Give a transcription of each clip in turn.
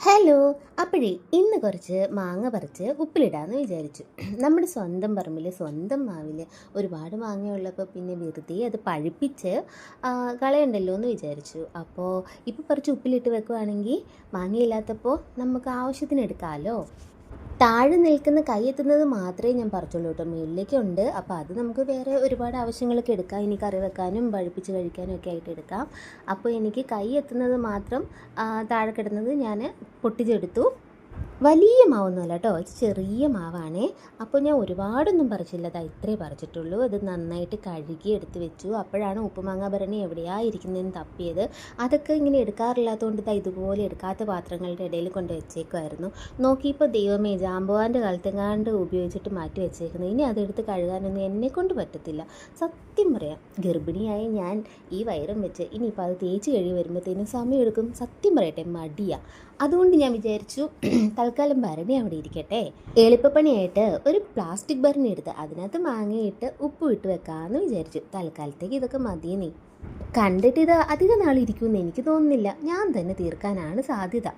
Hello. അപ്പോഴേ ഇന്ന് കുറച്ച് മാങ്ങ പറിച്ച് ഉപ്പിലിടാമെന്ന് വിചാരിച്ചു. നമ്മുടെ സ്വന്തം പറമ്പിൽ സ്വന്തം മാവിൽ ഒരുപാട് മാങ്ങയുള്ളപ്പോൾ പിന്നെ വെറുതെ അത് പഴുപ്പിച്ച് കളയണ്ടല്ലോ എന്ന് വിചാരിച്ചു. അപ്പോൾ ഇപ്പോൾ പറിച്ച് ഉപ്പിലിട്ട് വെക്കുവാണെങ്കിൽ മാങ്ങയില്ലാത്തപ്പോൾ നമുക്ക് ആവശ്യത്തിന് എടുക്കാമല്ലോ. താഴെ നിൽക്കുന്ന കൈ എത്തുന്നത് മാത്രമേ ഞാൻ പറിച്ചുള്ളൂ കേട്ടോ. മുകളിലേക്കുണ്ട്. അപ്പോൾ അത് നമുക്ക് വേറെ ഒരുപാട് ആവശ്യങ്ങളൊക്കെ എടുക്കാം. ഇനി കറി വെക്കാനും പഴുപ്പിച്ച് കഴിക്കാനും ഒക്കെ ആയിട്ട് എടുക്കാം. അപ്പോൾ എനിക്ക് കൈ എത്തുന്നത് മാത്രം താഴെ കിടന്നത് ഞാൻ പൊട്ടിച്ചെടുത്തു. വലിയ മാവൊന്നുമല്ല കേട്ടോ, ചെറിയ മാവാണേ. അപ്പോൾ ഞാൻ ഒരുപാടൊന്നും പറിച്ചില്ല, അത് ഇത്രേ പറിച്ചിട്ടുള്ളൂ. അത് നന്നായിട്ട് കഴുകി എടുത്ത് വെച്ചു. അപ്പോഴാണ് ഉപ്പുമാങ്ങ ഭരണി എവിടെയാണ് ഇരിക്കുന്നതെന്ന് തപ്പിയത്. അതൊക്കെ ഇങ്ങനെ എടുക്കാറില്ലാത്തതുകൊണ്ട് ഇതുപോലെ എടുക്കാത്ത പാത്രങ്ങളുടെ ഇടയിൽ കൊണ്ട് വെച്ചേക്കുമായിരുന്നു. നോക്കിയപ്പോൾ ദൈവമേ, ജാമ്പവാൻ്റെ കാലത്തെങ്ങാണ്ട് ഉപയോഗിച്ചിട്ട് മാറ്റി വെച്ചേക്കുന്നത്. ഇനി അതെടുത്ത് കഴുകാനൊന്നും എന്നെക്കൊണ്ട് പറ്റത്തില്ല. സത്യം പറയാം, ഗർഭിണിയായി ഞാൻ ഈ വയറും വെച്ച് ഇനിയിപ്പോൾ അത് തേച്ച് കഴുകി വരുമ്പോഴത്തേനും സമയമെടുക്കും. സത്യം പറയട്ടെ, മടിയാണ്. അതുകൊണ്ട് ഞാൻ വിചാരിച്ചു തൽക്കാലം ഭരണി അവിടെ ഇരിക്കട്ടെ. എളുപ്പപ്പണിയായിട്ട് ഒരു പ്ലാസ്റ്റിക് ഭരണി എടുത്ത് അതിനകത്ത് മാങ്ങയിട്ട് ഉപ്പ് ഇട്ട് വെക്കാമെന്ന് വിചാരിച്ചു. തൽക്കാലത്തേക്ക് ഇതൊക്കെ മതിയെന്നേ. കണ്ടിട്ട് ഇത് അധികം നാളിരിക്കുമെന്ന് എനിക്ക് തോന്നുന്നില്ല. ഞാൻ തന്നെ തീർക്കാനാണ് സാധ്യത.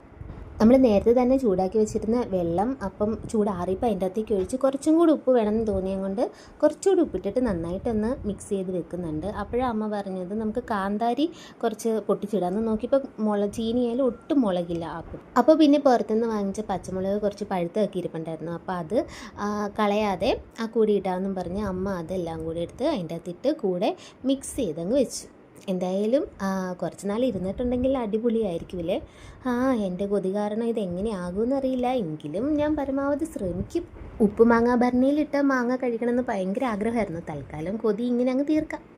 നമ്മൾ നേരത്തെ തന്നെ ചൂടാക്കി വെച്ചിരുന്ന വെള്ളം അപ്പം ചൂടാറിയപ്പോൾ അതിൻ്റെ അകത്തേക്ക് ഒഴിച്ച് കുറച്ചും കൂടി ഉപ്പ് വേണമെന്ന് തോന്നിയത് കൊണ്ട് കുറച്ചുകൂടി ഉപ്പിട്ടിട്ട് നന്നായിട്ടൊന്ന് മിക്സ് ചെയ്ത് വെക്കുന്നുണ്ട്. അപ്പോഴാണ് അമ്മ പറഞ്ഞത് നമുക്ക് കാന്താരി കുറച്ച് പൊട്ടിച്ചിടാമെന്ന്. നോക്കിയപ്പോൾ ചീനിയായാലും ഒട്ടും മുളകില്ല. അപ്പോൾ പിന്നെ പുറത്തുനിന്ന് വാങ്ങിച്ച പച്ചമുളക് കുറച്ച് പഴുത്തൊക്കെ ഇരിപ്പുണ്ടായിരുന്നു. അപ്പോൾ അത് കളയാതെ ആ കൂടി ഇടാമെന്നും പറഞ്ഞ് അമ്മ അതെല്ലാം കൂടി എടുത്ത് അതിൻ്റെ അകത്തിട്ട് കൂടെ മിക്സ് ചെയ്തങ്ങ് വെച്ചു. എന്തായാലും കുറച്ച് നാൾ ഇരുന്നിട്ടുണ്ടെങ്കിൽ അടിപൊളിയായിരിക്കുമല്ലേ. എൻ്റെ കൊതി കാരണം ഇതെങ്ങനെയാകുമെന്നറിയില്ല, എങ്കിലും ഞാൻ പരമാവധി ശ്രമിക്കും. ഉപ്പ് മാങ്ങ ഭരണിയിലിട്ട മാങ്ങ കഴിക്കണമെന്ന് ഭയങ്കര ആഗ്രഹമായിരുന്നു. തൽക്കാലം കൊതി ഇങ്ങനെ അങ്ങ് തീർക്കാം.